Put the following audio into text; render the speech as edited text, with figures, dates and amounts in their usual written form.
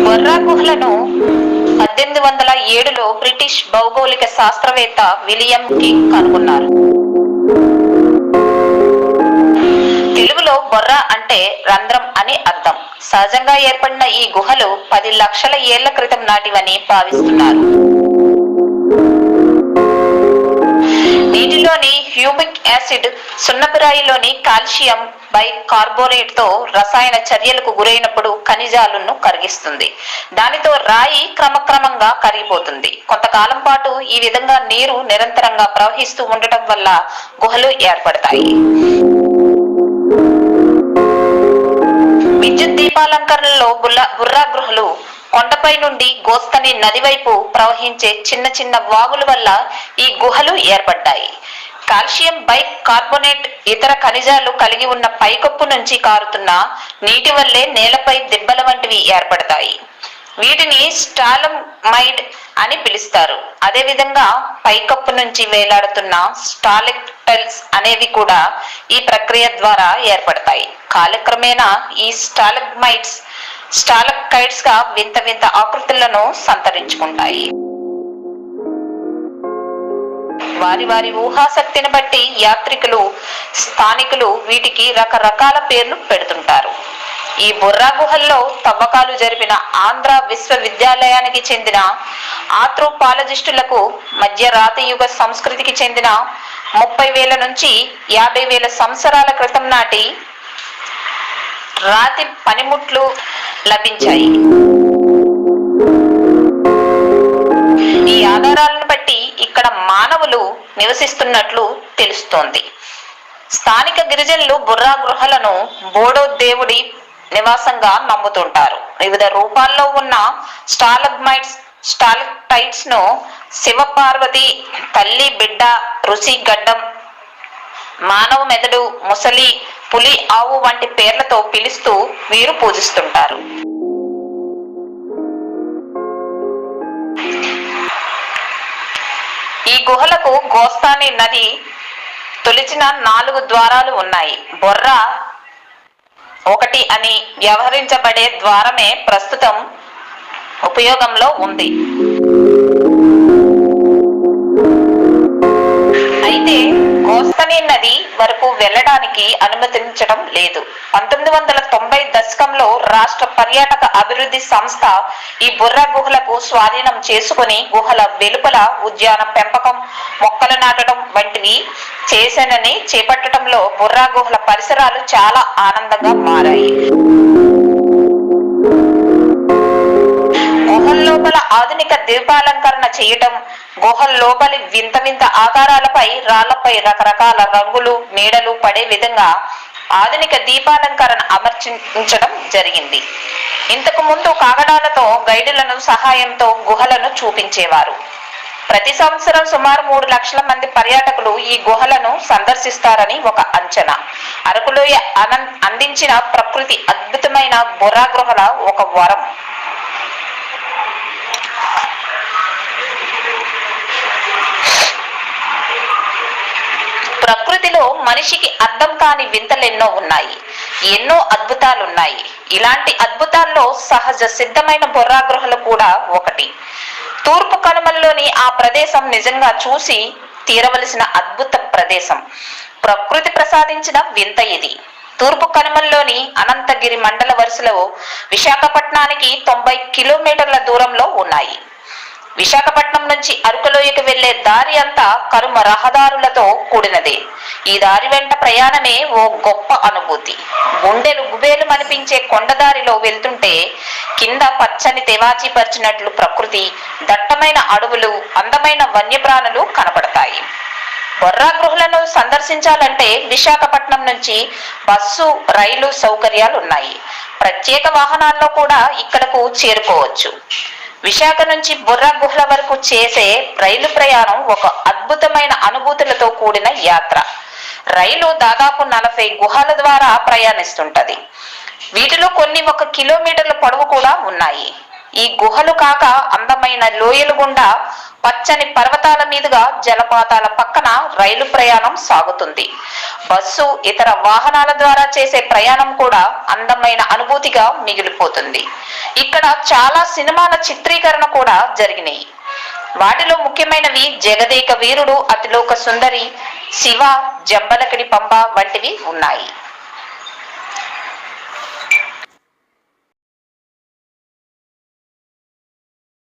Borra గుహలను 1807లో British భౌగోళిక శాస్త్రవేత్త William king కనుగొన్నారు. తెలుగులో బొర్రా అంటే రంధ్రం అని అర్థం. సహజంగా ఏర్పడిన ఈ గుహలు 10 లక్షల ఏళ్ల క్రితం నాటివని భావిస్తున్నారు. నీటిలోని హ్యూమిక్ యాసిడ్ సున్నపురాయిలోని కాల్షియం బైకార్బోనేట్ తో రసాయన చర్యలకు గురైనప్పుడు ఖనిజాలను కరిగిస్తుంది. దానితో రాయి క్రమక్రమంగా కరిగిపోతుంది. కొంతకాలం పాటు ఈ విధంగా నీరు నిరంతరంగా ప్రవహిస్తూ ఉండటం వల్ల గుహలు ఏర్పడతాయి. విద్యుత్ దీపాలంకరణలో బుర్రా గుహలు కొండపై నుండి గోస్తని నది వైపు ప్రవహించే చిన్న చిన్న వాగుల వల్ల ఈ గుహలు ఏర్పడ్డాయి. కాల్షియం బైకార్బోనేట్ ఇతర ఖనిజాలు కలిగి ఉన్న పైకప్పు నుంచి కారుతున్న నీటి వల్లే నేలపై దిబ్బల వంటివి ఏర్పడతాయి. వీటిని స్టాలమైడ్ అని పిలుస్తారు. అదేవిధంగా పైకప్పు నుంచి వేలాడుతున్న స్టాలెక్టైట్స్ అనేవి కూడా ఈ ప్రక్రియ ద్వారా ఏర్పడతాయి. కాలక్రమేణా ఈ స్టాలక్టైట్స్ గా వింత వింత ఆకృతులను సంతరించుకుంటాయి. వారి వారి ఊహాశక్తిని బట్టి యాత్రికులు, స్థానికులు వీటికి రకరకాల పేర్లు పెడుతుంటారు. ఈ బొర్రా గుహల్లో తవ్వకాలు జరిపిన ఆంధ్ర విశ్వవిద్యాలయానికి చెందిన ఆంథ్రోపాలజిస్టులకు మధ్య రాతియుగ సంస్కృతికి చెందిన 30,000 నుంచి 50,000 సంవత్సరాల క్రితం నాటి రాతి పనిముట్లు లభించాయి. ఈ ఆధారాలను బట్టి ఇక్కడ మానవులు నివసిస్తున్నట్లు తెలుస్తోంది. స్థానిక గిరిజనులు బొర్రా గుహలను బోడో దేవుడి నివాసంగా నమ్ముతుంటారు. వివిధ రూపాల్లో ఉన్న స్టాలక్టైట్స్ ను శివపార్వతి, తల్లి బిడ్డ, ఋషి గడ్డం, మానవ మెదడు, ముసలి, పులి, ఆవు వంటి పేర్లతో పిలుస్తూ వీరు పూజిస్తుంటారు. ఈ గుహలకు గోస్తాని నది తొలిచిన 4 ద్వారాలు ఉన్నాయి. బొర్రా 1 అని వ్యవహరించబడే ద్వారమే ప్రస్తుతం ఉపయోగంలో ఉంది. అయితే గోస్తని నది వరకు వెళ్లడానికి అనుమతించడం లేదు. 1990 దశకంలో రాష్ట్ర పర్యాటక అభివృద్ధి సంస్థ ఈ బొర్రా గుహలకు స్వాధీనం చేసుకుని గుహల వెలుపల ఉద్యాన పెంపకం, మొక్కలు నాటడం వంటివి చేపట్టడంలో బొర్రా గుహల పరిసరాలు చాలా ఆనందంగా మారాయి. గుహల్లోపల ఆధునిక దీపాలంకరణ చేయటం, గుహల్లోపలి వింత వింత ఆకారాలపై రాళ్లపై రకరకాల రంగులు, నీడలు పడే విధంగా ఆధునిక దీపాలంకరణ అమర్చించడం జరిగింది. ఇంతకు ముందు కాగడాలతో గైడులను సహాయంతో గుహలను చూపించేవారు. ప్రతి సంవత్సరం సుమారు 3 లక్షల మంది పర్యాటకులు ఈ గుహలను సందర్శిస్తారని ఒక అంచనా. అరకులోయ అందించిన ప్రకృతి అద్భుతమైన బొర్రా గుహల ఒక వరం. ప్రకృతిలో మనిషికి అర్థం కాని వింతలెన్నో ఉన్నాయి. ఎన్నో అద్భుతాలున్నాయి. ఇలాంటి అద్భుతాల్లో సహజ సిద్ధమైన బొర్రా గుహలు కూడా ఒకటి. తూర్పు కనుమల్లోని ఆ ప్రదేశం నిజంగా చూసి తీరవలసిన అద్భుత ప్రదేశం. ప్రకృతి ప్రసాదించిన వింత ఇది. తూర్పు కనుమల్లోని అనంతగిరి మండల వరుసలో విశాఖపట్నానికి 90 కిలోమీటర్ల దూరంలో ఉన్నాయి. విశాఖపట్నం నుంచి అరకులోయకు వెళ్లే దారి అంతా కనుమ రహదారులతో కూడినదే. ఈ దారి వెంట ప్రయాణమే ఓ గొప్ప అనుభూతి. గుండెలు గుబేలు అనిపించే కొండదారిలో వెళ్తుంటే కింద పచ్చని తెవాచి పరిచినట్లు ప్రకృతి, దట్టమైన అడవులు, అందమైన వన్యప్రాణులు కనపడతాయి. బొర్రా గుహలను సందర్శించాలంటే విశాఖపట్నం నుంచి బస్సు, రైలు సౌకర్యాలు ఉన్నాయి. ప్రత్యేక వాహనాల్లో కూడా ఇక్కడకు చేరుకోవచ్చు. విశాఖ నుంచి బొర్రా గుహల వరకు చేసే రైలు ప్రయాణం ఒక అద్భుతమైన అనుభూతులతో కూడిన యాత్ర. రైలు దాదాపు 40 గుహల ద్వారా ప్రయాణిస్తుంటది. వీటిలో కొన్ని 1 కిలోమీటర్ల పొడవు కూడా ఉన్నాయి. ఈ గుహలు కాక అందమైన లోయలు గుండా పచ్చని పర్వతాల మీదుగా జలపాతాల పక్కన రైలు ప్రయాణం సాగుతుంది. బస్సు ఇతర వాహనాల ద్వారా చేసే ప్రయాణం కూడా అందమైన అనుభూతిగా మిగిలిపోతుంది. ఇక్కడ చాలా సినిమాల చిత్రీకరణ కూడా జరిగినాయి. వాటిలో ముఖ్యమైనవి జగదేక వీరుడు, అతిలోక సుందరి, శివ, జంబలకిడి పంబ వంటివి ఉన్నాయి.